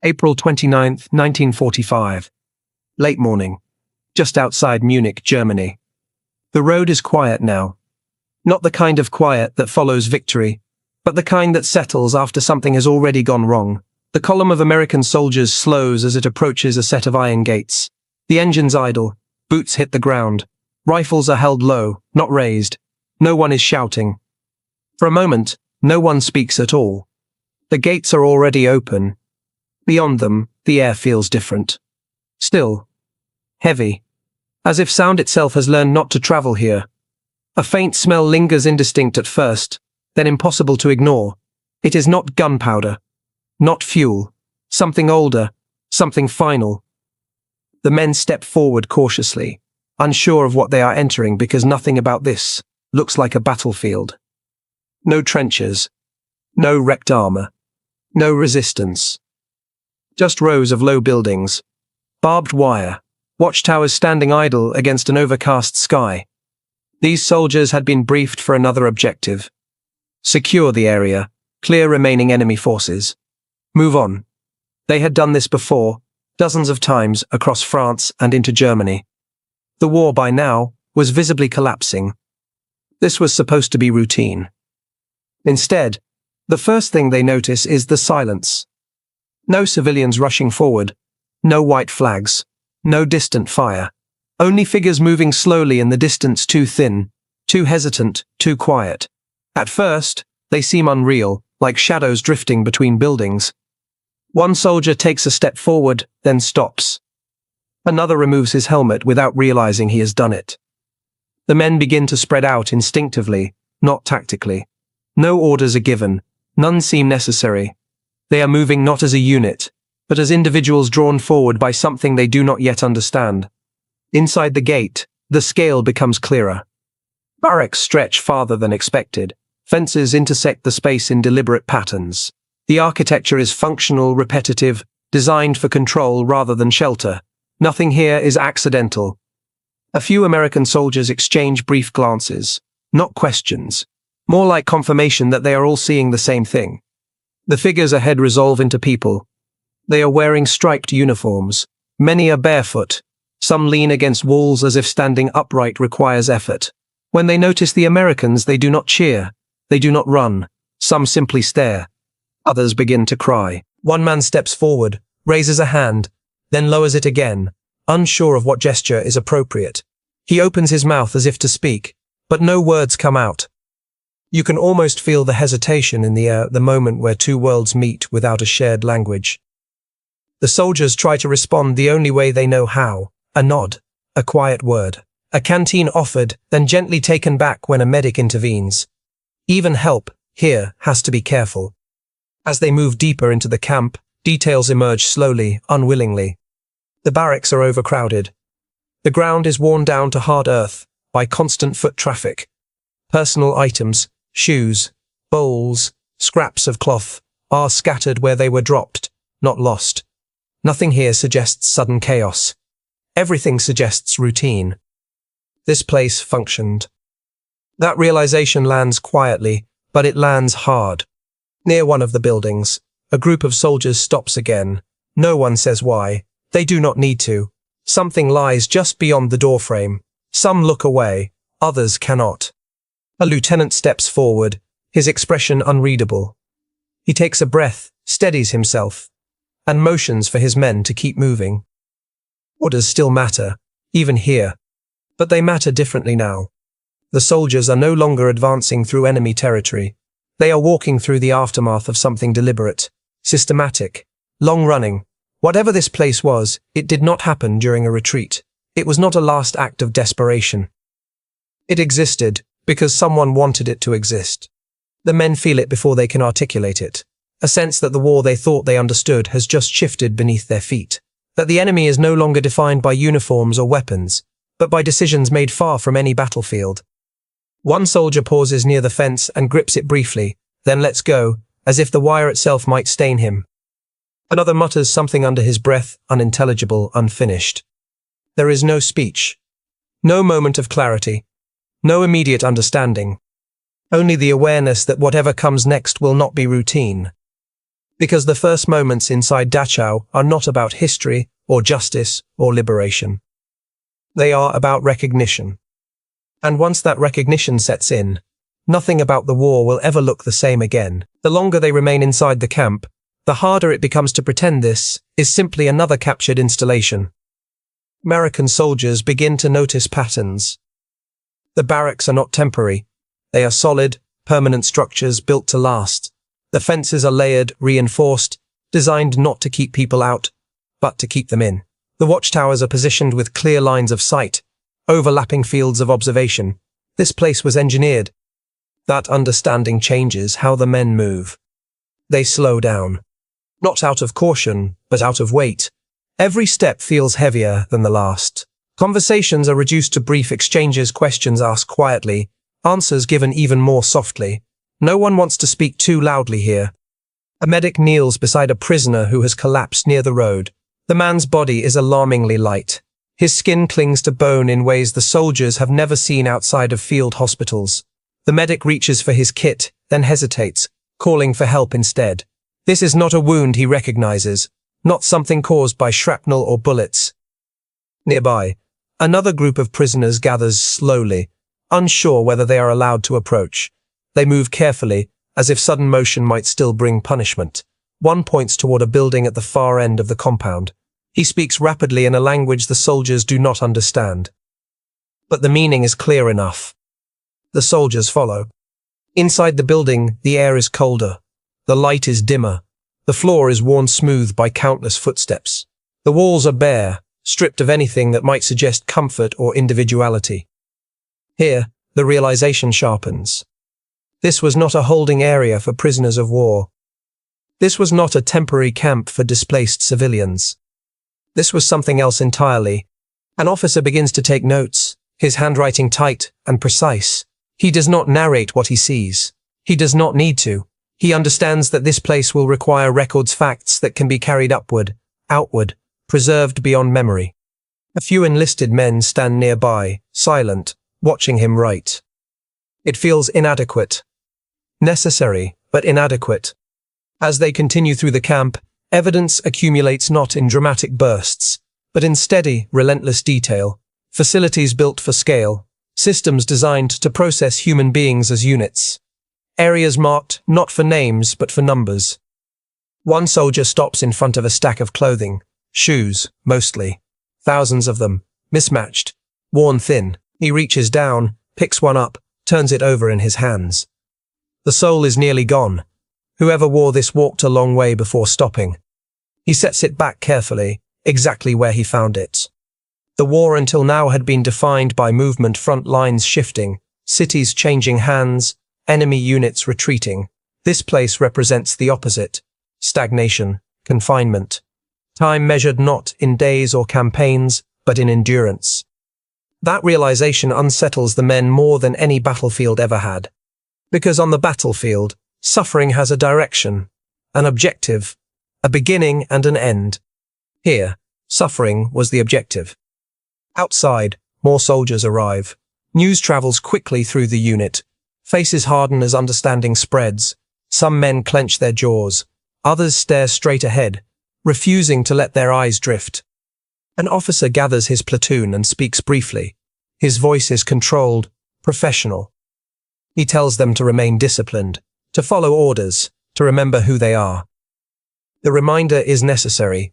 April 29th, 1945. Late morning. Just outside Munich, Germany. The road is quiet now. Not the kind of quiet that follows victory, but the kind that settles after something has already gone wrong. The column of American soldiers slows as it approaches a set of iron gates. The engines idle. Boots hit the ground. Rifles are held low, not raised. No one is shouting. For a moment, no one speaks at all. The gates are already open. Beyond them, the air feels different. Still. Heavy. As if sound itself has learned not to travel here. A faint smell lingers indistinct at first, then impossible to ignore. It is not gunpowder. Not fuel. Something older. Something final. The men step forward cautiously, unsure of what they are entering because nothing about this looks like a battlefield. No trenches. No wrecked armor. No resistance. Just rows of low buildings. Barbed wire. Watchtowers standing idle against an overcast sky. These soldiers had been briefed for another objective. Secure the area, clear remaining enemy forces. Move on. They had done this before, dozens of times across France and into Germany. The war by now was visibly collapsing. This was supposed to be routine. Instead, the first thing they notice is the silence. No civilians rushing forward. No white flags. No distant fire. Only figures moving slowly in the distance, too thin, too hesitant, too quiet. At first, they seem unreal, like shadows drifting between buildings. One soldier takes a step forward, then stops. Another removes his helmet without realizing he has done it. The men begin to spread out instinctively, not tactically. No orders are given. None seem necessary. They are moving not as a unit, but as individuals drawn forward by something they do not yet understand. Inside the gate, the scale becomes clearer. Barracks stretch farther than expected. Fences intersect the space in deliberate patterns. The architecture is functional, repetitive, designed for control rather than shelter. Nothing here is accidental. A few American soldiers exchange brief glances, not questions, more like confirmation that they are all seeing the same thing. The figures ahead resolve into people. They are wearing striped uniforms. Many are barefoot. Some lean against walls as if standing upright requires effort. When they notice the Americans, they do not cheer. They do not run. Some simply stare. Others begin to cry. One man steps forward, raises a hand, then lowers it again, unsure of what gesture is appropriate. He opens his mouth as if to speak, but no words come out. You can almost feel the hesitation in the air at the moment where two worlds meet without a shared language. The soldiers try to respond the only way they know how. A nod, a quiet word, a canteen offered, then gently taken back when a medic intervenes. Even help, here, has to be careful. As they move deeper into the camp, details emerge slowly, unwillingly. The barracks are overcrowded. The ground is worn down to hard earth by constant foot traffic. Personal items, shoes, bowls, scraps of cloth, are scattered where they were dropped, not lost. Nothing here suggests sudden chaos. Everything suggests routine. This place functioned. That realization lands quietly, but it lands hard. Near one of the buildings, a group of soldiers stops again. No one says why. They do not need to. Something lies just beyond the doorframe. Some look away, others cannot. A lieutenant steps forward, his expression unreadable. He takes a breath, steadies himself, and motions for his men to keep moving. Orders still matter, even here. But they matter differently now. The soldiers are no longer advancing through enemy territory. They are walking through the aftermath of something deliberate, systematic, long-running. Whatever this place was, it did not happen during a retreat. It was not a last act of desperation. It existed because someone wanted it to exist. The men feel it before they can articulate it. A sense that the war they thought they understood has just shifted beneath their feet. That the enemy is no longer defined by uniforms or weapons, but by decisions made far from any battlefield. One soldier pauses near the fence and grips it briefly, then lets go, as if the wire itself might stain him. Another mutters something under his breath, unintelligible, unfinished. There is no speech. No moment of clarity. No immediate understanding. Only the awareness that whatever comes next will not be routine. Because the first moments inside Dachau are not about history or justice or liberation. They are about recognition. And once that recognition sets in, nothing about the war will ever look the same again. The longer they remain inside the camp, the harder it becomes to pretend this is simply another captured installation. American soldiers begin to notice patterns. The barracks are not temporary. They are solid, permanent structures built to last. The fences are layered, reinforced, designed not to keep people out, but to keep them in. The watchtowers are positioned with clear lines of sight, overlapping fields of observation. This place was engineered. That understanding changes how the men move. They slow down. Not out of caution, but out of weight. Every step feels heavier than the last. Conversations are reduced to brief exchanges, questions asked quietly, answers given even more softly. No one wants to speak too loudly here. A medic kneels beside a prisoner who has collapsed near the road. The man's body is alarmingly light. His skin clings to bone in ways the soldiers have never seen outside of field hospitals. The medic reaches for his kit, then hesitates, calling for help instead. This is not a wound he recognizes, not something caused by shrapnel or bullets. Nearby, another group of prisoners gathers slowly, unsure whether they are allowed to approach. They move carefully, as if sudden motion might still bring punishment. One points toward a building at the far end of the compound. He speaks rapidly in a language the soldiers do not understand. But the meaning is clear enough. The soldiers follow. Inside the building, the air is colder. The light is dimmer. The floor is worn smooth by countless footsteps. The walls are bare, stripped of anything that might suggest comfort or individuality. Here, the realization sharpens. This was not a holding area for prisoners of war. This was not a temporary camp for displaced civilians. This was something else entirely. An officer begins to take notes, his handwriting tight and precise. He does not narrate what he sees. He does not need to. He understands that this place will require records, facts that can be carried upward, outward, preserved beyond memory. A few enlisted men stand nearby, silent, watching him write. It feels inadequate. Necessary, but inadequate. As they continue through the camp, evidence accumulates not in dramatic bursts, but in steady, relentless detail. Facilities built for scale, systems designed to process human beings as units. Areas marked not for names, but for numbers. One soldier stops in front of a stack of clothing, shoes, mostly. Thousands of them, mismatched, worn thin. He reaches down, picks one up, turns it over in his hands. The sole is nearly gone. Whoever wore this walked a long way before stopping. He sets it back carefully, exactly where he found it. The war until now had been defined by movement, front lines shifting, cities changing hands, enemy units retreating. This place represents the opposite: stagnation, confinement. Time measured not in days or campaigns, but in endurance. That realization unsettles the men more than any battlefield ever had. Because on the battlefield, suffering has a direction, an objective, a beginning and an end. Here, suffering was the objective. Outside, more soldiers arrive. News travels quickly through the unit. Faces harden as understanding spreads. Some men clench their jaws. Others stare straight ahead, refusing to let their eyes drift. An officer gathers his platoon and speaks briefly. His voice is controlled, professional. He tells them to remain disciplined, to follow orders, to remember who they are. The reminder is necessary,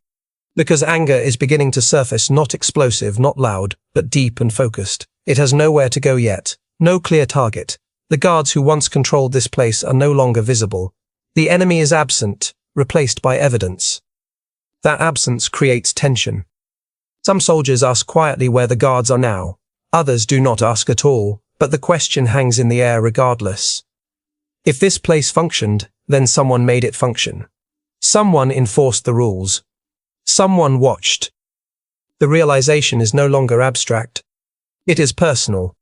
because anger is beginning to surface, not explosive, not loud, but deep and focused. It has nowhere to go yet, no clear target. The guards who once controlled this place are no longer visible. The enemy is absent, replaced by evidence. That absence creates tension. Some soldiers ask quietly where the guards are now. Others do not ask at all, but the question hangs in the air regardless. If this place functioned, then someone made it function. Someone enforced the rules. Someone watched. The realization is no longer abstract. It is personal.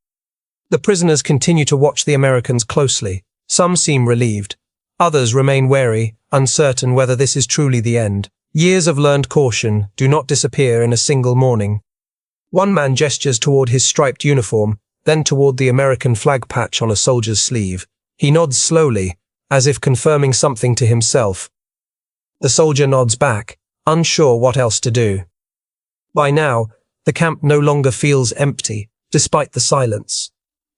The prisoners continue to watch the Americans closely. Some seem relieved. Others remain wary, uncertain whether this is truly the end. Years of learned caution do not disappear in a single morning. One man gestures toward his striped uniform, then toward the American flag patch on a soldier's sleeve. He nods slowly, as if confirming something to himself. The soldier nods back, unsure what else to do. By now, the camp no longer feels empty, despite the silence.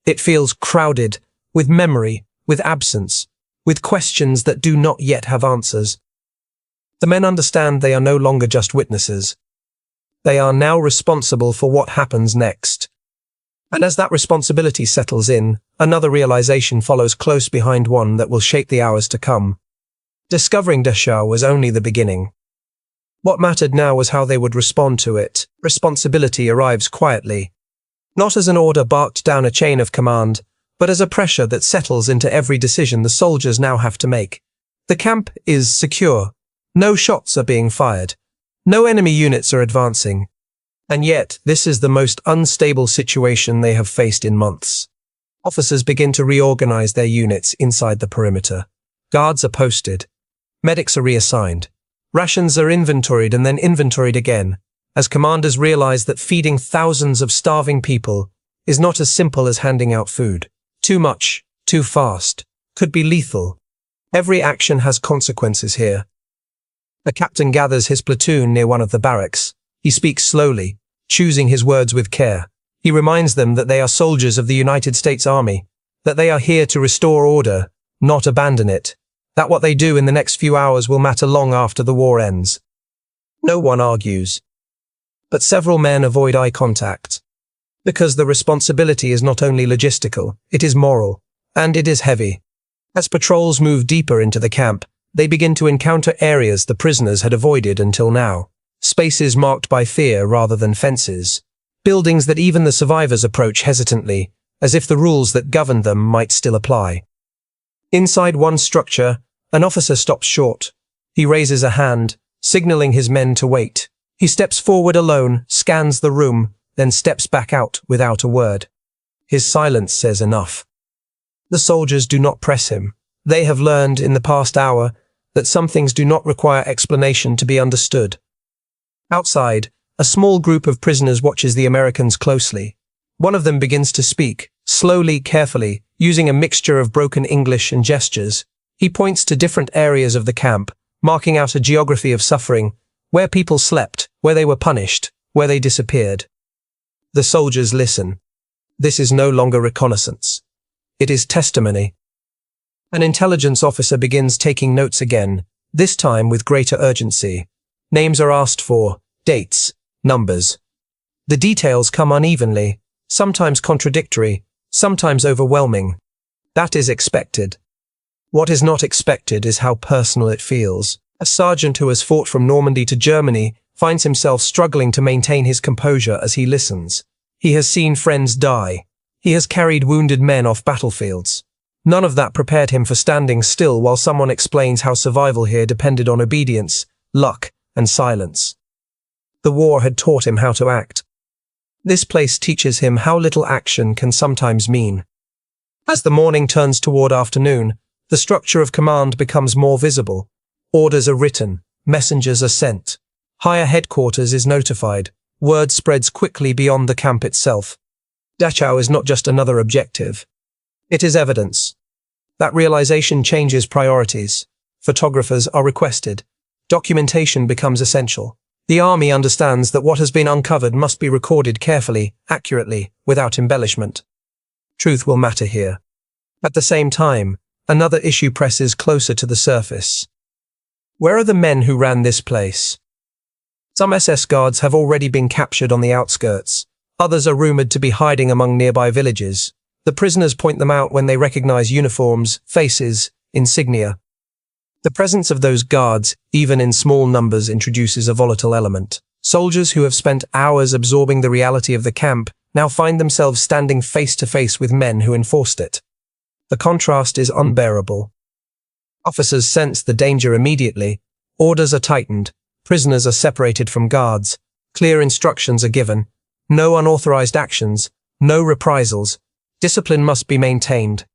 It feels crowded, with memory, with absence, with questions that do not yet have answers. The men understand they are no longer just witnesses. They are now responsible for what happens next. And as that responsibility settles in, another realization follows close behind one that will shape the hours to come. Discovering Dachau was only the beginning. What mattered now was how they would respond to it. Responsibility arrives quietly, not as an order barked down a chain of command, but as a pressure that settles into every decision the soldiers now have to make. The camp is secure. No shots are being fired. No enemy units are advancing. And yet, this is the most unstable situation they have faced in months. Officers begin to reorganize their units inside the perimeter. Guards are posted. Medics are reassigned. Rations are inventoried and then inventoried again, as commanders realize that feeding thousands of starving people is not as simple as handing out food. Too much, too fast, could be lethal. Every action has consequences here. A captain gathers his platoon near one of the barracks. He speaks slowly, choosing his words with care. He reminds them that they are soldiers of the United States Army, that they are here to restore order, not abandon it, that what they do in the next few hours will matter long after the war ends. No one argues. But several men avoid eye contact. Because the responsibility is not only logistical, it is moral, and it is heavy. As patrols move deeper into the camp, they begin to encounter areas the prisoners had avoided until now. Spaces marked by fear rather than fences. Buildings that even the survivors approach hesitantly, as if the rules that govern them might still apply. Inside one structure, an officer stops short. He raises a hand, signaling his men to wait. He steps forward alone, scans the room, then steps back out without a word. His silence says enough. The soldiers do not press him. They have learned in the past hour that some things do not require explanation to be understood. Outside, a small group of prisoners watches the Americans closely. One of them begins to speak, slowly, carefully, using a mixture of broken English and gestures. He points to different areas of the camp, marking out a geography of suffering, where people slept, where they were punished, where they disappeared. The soldiers listen. This is no longer reconnaissance. It is testimony. An intelligence officer begins taking notes again, this time with greater urgency. Names are asked for, dates, numbers. The details come unevenly, sometimes contradictory, sometimes overwhelming. That is expected. What is not expected is how personal it feels. A sergeant who has fought from Normandy to Germany finds himself struggling to maintain his composure as he listens. He has seen friends die. He has carried wounded men off battlefields. None of that prepared him for standing still while someone explains how survival here depended on obedience, luck, and silence. The war had taught him how to act. This place teaches him how little action can sometimes mean. As the morning turns toward afternoon, the structure of command becomes more visible. Orders are written, messengers are sent. Higher headquarters is notified. Word spreads quickly beyond the camp itself. Dachau is not just another objective. It is evidence. That realization changes priorities. Photographers are requested. Documentation becomes essential. The army understands that what has been uncovered must be recorded carefully, accurately, without embellishment. Truth will matter here. At the same time, another issue presses closer to the surface. Where are the men who ran this place? Some SS guards have already been captured on the outskirts. Others are rumored to be hiding among nearby villages. The prisoners point them out when they recognize uniforms, faces, insignia. The presence of those guards, even in small numbers, introduces a volatile element. Soldiers who have spent hours absorbing the reality of the camp now find themselves standing face to face with men who enforced it. The contrast is unbearable. Officers sense the danger immediately. Orders are tightened. Prisoners are separated from guards. Clear instructions are given. No unauthorized actions. No reprisals. Discipline must be maintained.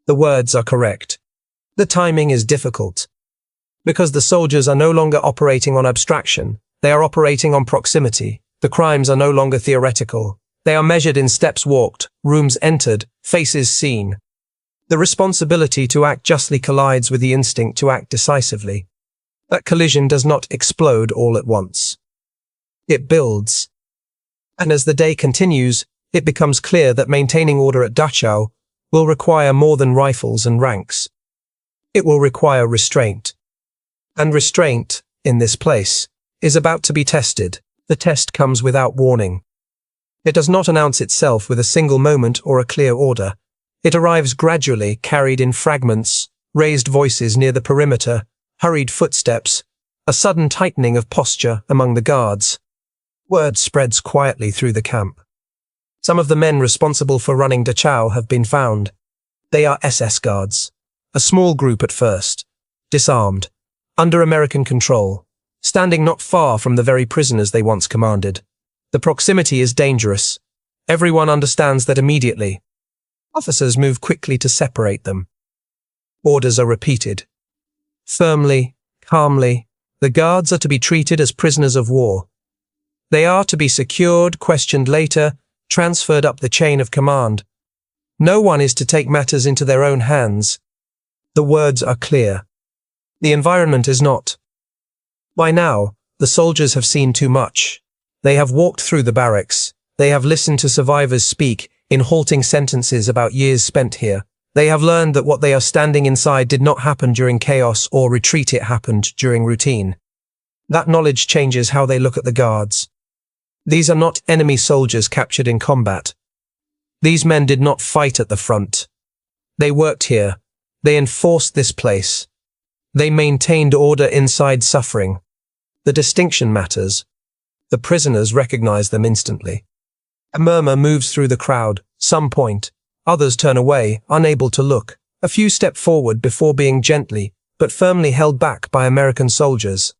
The words are correct. The timing is difficult. Because the soldiers are no longer operating on abstraction. They are operating on proximity. The crimes are no longer theoretical. They are measured in steps walked, rooms entered, faces seen. The responsibility to act justly collides with the instinct to act decisively. That collision does not explode all at once. It builds. And as the day continues, it becomes clear that maintaining order at Dachau will require more than rifles and ranks. It will require restraint. And restraint, in this place, is about to be tested. The test comes without warning. It does not announce itself with a single moment or a clear order. It arrives gradually, carried in fragments, raised voices near the perimeter, hurried footsteps, a sudden tightening of posture among the guards. Word spreads quietly through the camp. Some of the men responsible for running Dachau have been found. They are SS guards, a small group at first, disarmed, under American control, standing not far from the very prisoners they once commanded. The proximity is dangerous. Everyone understands that immediately. Officers move quickly to separate them. Orders are repeated. Firmly, calmly, the guards are to be treated as prisoners of war. They are to be secured, questioned later, transferred up the chain of command. No one is to take matters into their own hands. The words are clear. The environment is not. By now, the soldiers have seen too much. They have walked through the barracks. They have listened to survivors speak in halting sentences about years spent here. They have learned that what they are standing inside did not happen during chaos or retreat, it happened during routine. That knowledge changes how they look at the guards. These are not enemy soldiers captured in combat. These men did not fight at the front. They worked here. They enforced this place. They maintained order inside suffering. The distinction matters. The prisoners recognize them instantly. A murmur moves through the crowd. Some point. Others turn away, unable to look. A few step forward before being gently, but firmly held back by American soldiers.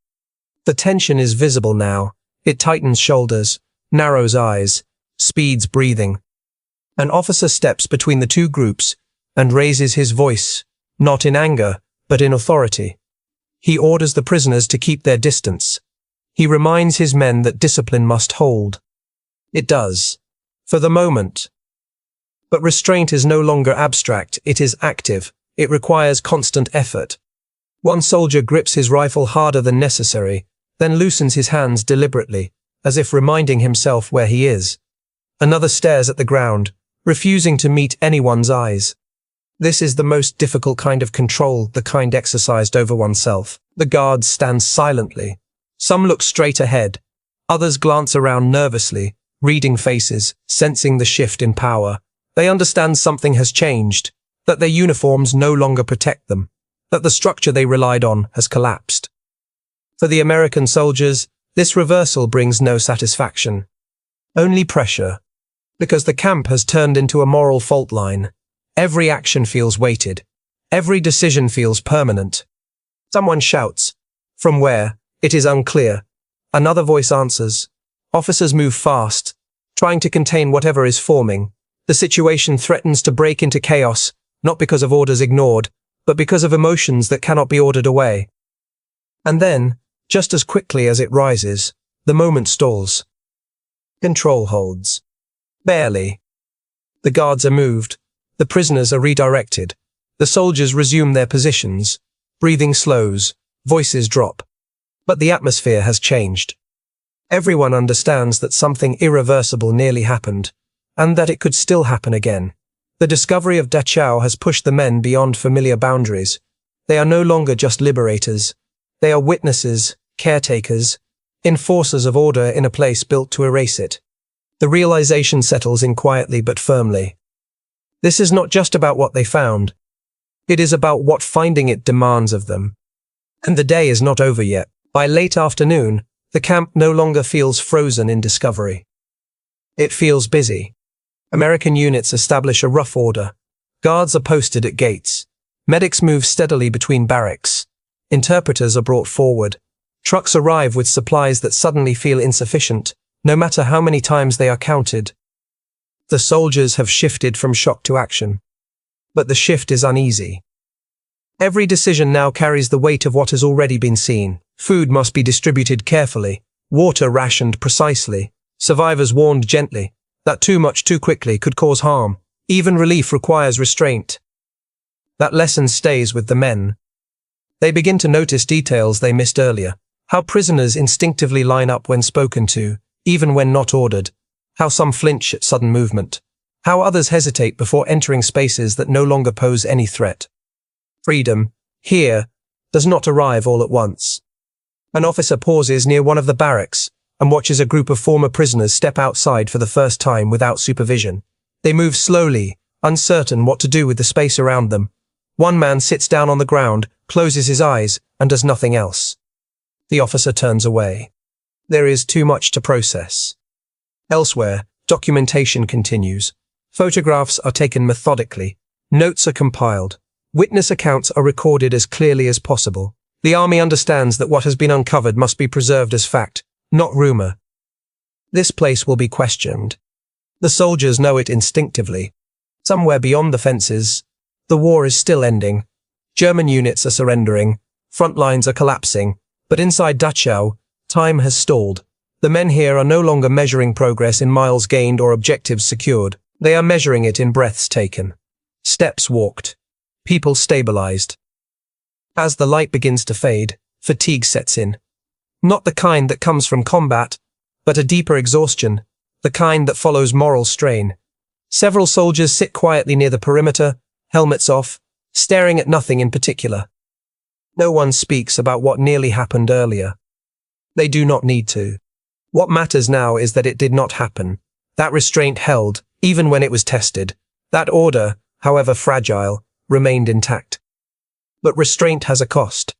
The tension is visible now. It tightens shoulders, narrows eyes, speeds breathing. An officer steps between the two groups and raises his voice, not in anger, but in authority. He orders the prisoners to keep their distance. He reminds his men that discipline must hold. It does. For the moment. But restraint is no longer abstract, it is active. It requires constant effort. One soldier grips his rifle harder than necessary, then loosens his hands deliberately, as if reminding himself where he is. Another stares at the ground, refusing to meet anyone's eyes. This is the most difficult kind of control, the kind exercised over oneself. The guards stand silently. Some look straight ahead. Others glance around nervously, reading faces, sensing the shift in power. They understand something has changed, that their uniforms no longer protect them, that the structure they relied on has collapsed. For the American soldiers, this reversal brings no satisfaction. Only pressure. Because the camp has turned into a moral fault line. Every action feels weighted. Every decision feels permanent. Someone shouts. From where? It is unclear. Another voice answers. Officers move fast, trying to contain whatever is forming. The situation threatens to break into chaos, not because of orders ignored, but because of emotions that cannot be ordered away. And then, just as quickly as it rises, the moment stalls. Control holds. Barely. The guards are moved. The prisoners are redirected. The soldiers resume their positions. Breathing slows. Voices drop. But the atmosphere has changed. Everyone understands that something irreversible nearly happened, and that it could still happen again. The discovery of Dachau has pushed the men beyond familiar boundaries. They are no longer just liberators. They are witnesses, caretakers, enforcers of order in a place built to erase it. The realization settles in quietly but firmly. This is not just about what they found. It is about what finding it demands of them. And the day is not over yet. By late afternoon, the camp no longer feels frozen in discovery. It feels busy. American units establish a rough order. Guards are posted at gates. Medics move steadily between barracks. Interpreters are brought forward. Trucks arrive with supplies that suddenly feel insufficient, no matter how many times they are counted. The soldiers have shifted from shock to action. But the shift is uneasy. Every decision now carries the weight of what has already been seen. Food must be distributed carefully, water rationed precisely, survivors warned gently, that too much too quickly could cause harm. Even relief requires restraint. That lesson stays with the men. They begin to notice details they missed earlier. How prisoners instinctively line up when spoken to, even when not ordered. How some flinch at sudden movement. How others hesitate before entering spaces that no longer pose any threat. Freedom, here, does not arrive all at once. An officer pauses near one of the barracks and watches a group of former prisoners step outside for the first time without supervision. They move slowly, uncertain what to do with the space around them. One man sits down on the ground, closes his eyes, and does nothing else. The officer turns away. There is too much to process. Elsewhere, documentation continues. Photographs are taken methodically. Notes are compiled. Witness accounts are recorded as clearly as possible. The army understands that what has been uncovered must be preserved as fact, not rumor. This place will be questioned. The soldiers know it instinctively. Somewhere beyond the fences, the war is still ending. German units are surrendering. Front lines are collapsing. But inside Dachau, time has stalled. The men here are no longer measuring progress in miles gained or objectives secured. They are measuring it in breaths taken. Steps walked. People stabilized. As the light begins to fade, fatigue sets in. Not the kind that comes from combat, but a deeper exhaustion, the kind that follows moral strain. Several soldiers sit quietly near the perimeter, helmets off, staring at nothing in particular. No one speaks about what nearly happened earlier. They do not need to. What matters now is that it did not happen. That restraint held, even when it was tested. That order, however fragile, remained intact. But restraint has a cost.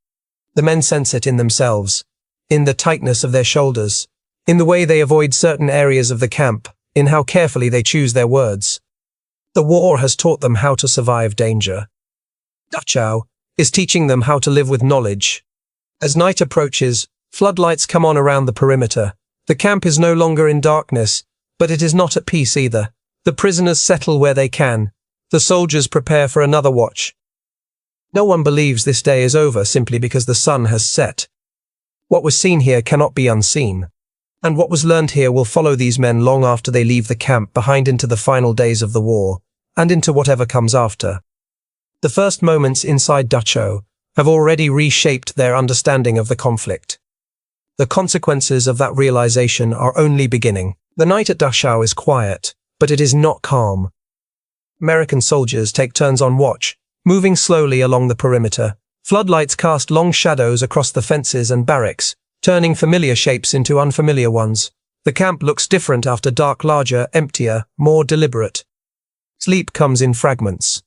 The men sense it in themselves, in the tightness of their shoulders, in the way they avoid certain areas of the camp, in how carefully they choose their words. The war has taught them how to survive danger. Dachau is teaching them how to live with knowledge. As night approaches, floodlights come on around the perimeter. The camp is no longer in darkness, but it is not at peace either. The prisoners settle where they can. The soldiers prepare for another watch. No one believes this day is over simply because the sun has set. What was seen here cannot be unseen. And what was learned here will follow these men long after they leave the camp behind into the final days of the war, and into whatever comes after. The first moments inside Dachau have already reshaped their understanding of the conflict. The consequences of that realization are only beginning. The night at Dachau is quiet, but it is not calm. American soldiers take turns on watch, moving slowly along the perimeter. Floodlights cast long shadows across the fences and barracks, turning familiar shapes into unfamiliar ones. The camp looks different after dark, larger, emptier, more deliberate. Sleep comes in fragments.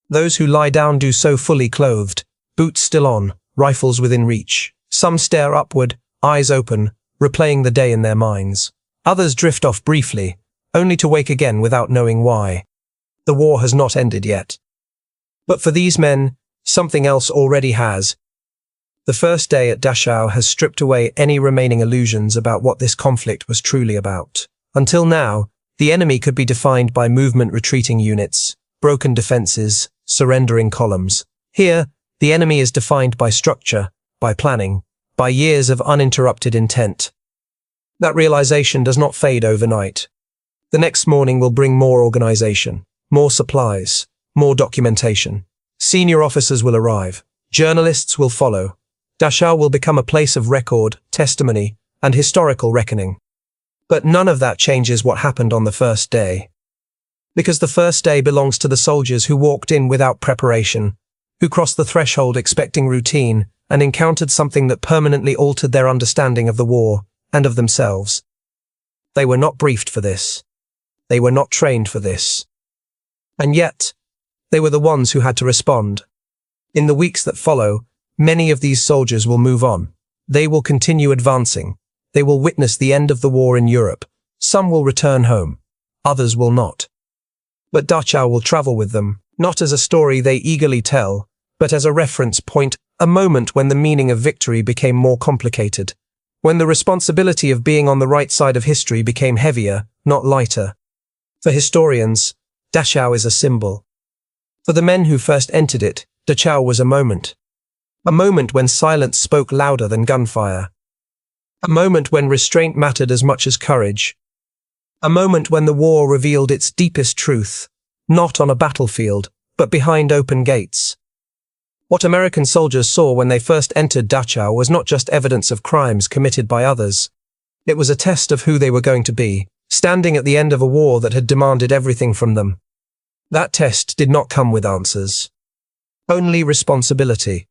Those who lie down do so fully clothed, boots still on, rifles within reach. Some stare upward, eyes open, replaying the day in their minds. Others drift off briefly, only to wake again without knowing why. The war has not ended yet. But for these men, something else already has. The first day at Dachau has stripped away any remaining illusions about what this conflict was truly about. Until now, the enemy could be defined by movement retreating units, broken defenses, surrendering columns. Here, the enemy is defined by structure, by planning, by years of uninterrupted intent. That realization does not fade overnight. The next morning will bring more organization, more supplies, more documentation. Senior officers will arrive. Journalists will follow. Dachau will become a place of record, testimony, and historical reckoning. But none of that changes what happened on the first day. Because the first day belongs to the soldiers who walked in without preparation, who crossed the threshold expecting routine, and encountered something that permanently altered their understanding of the war and of themselves. They were not briefed for this. They were not trained for this. And yet, they were the ones who had to respond. In the weeks that follow, many of these soldiers will move on. They will continue advancing. They will witness the end of the war in Europe. Some will return home. Others will not. But Dachau will travel with them, not as a story they eagerly tell, but as a reference point, a moment when the meaning of victory became more complicated, when the responsibility of being on the right side of history became heavier, not lighter. For historians, Dachau is a symbol. For the men who first entered it, Dachau was a moment. A moment when silence spoke louder than gunfire. A moment when restraint mattered as much as courage. A moment when the war revealed its deepest truth, not on a battlefield, but behind open gates. What American soldiers saw when they first entered Dachau was not just evidence of crimes committed by others. It was a test of who they were going to be, standing at the end of a war that had demanded everything from them. That test did not come with answers. Only responsibility.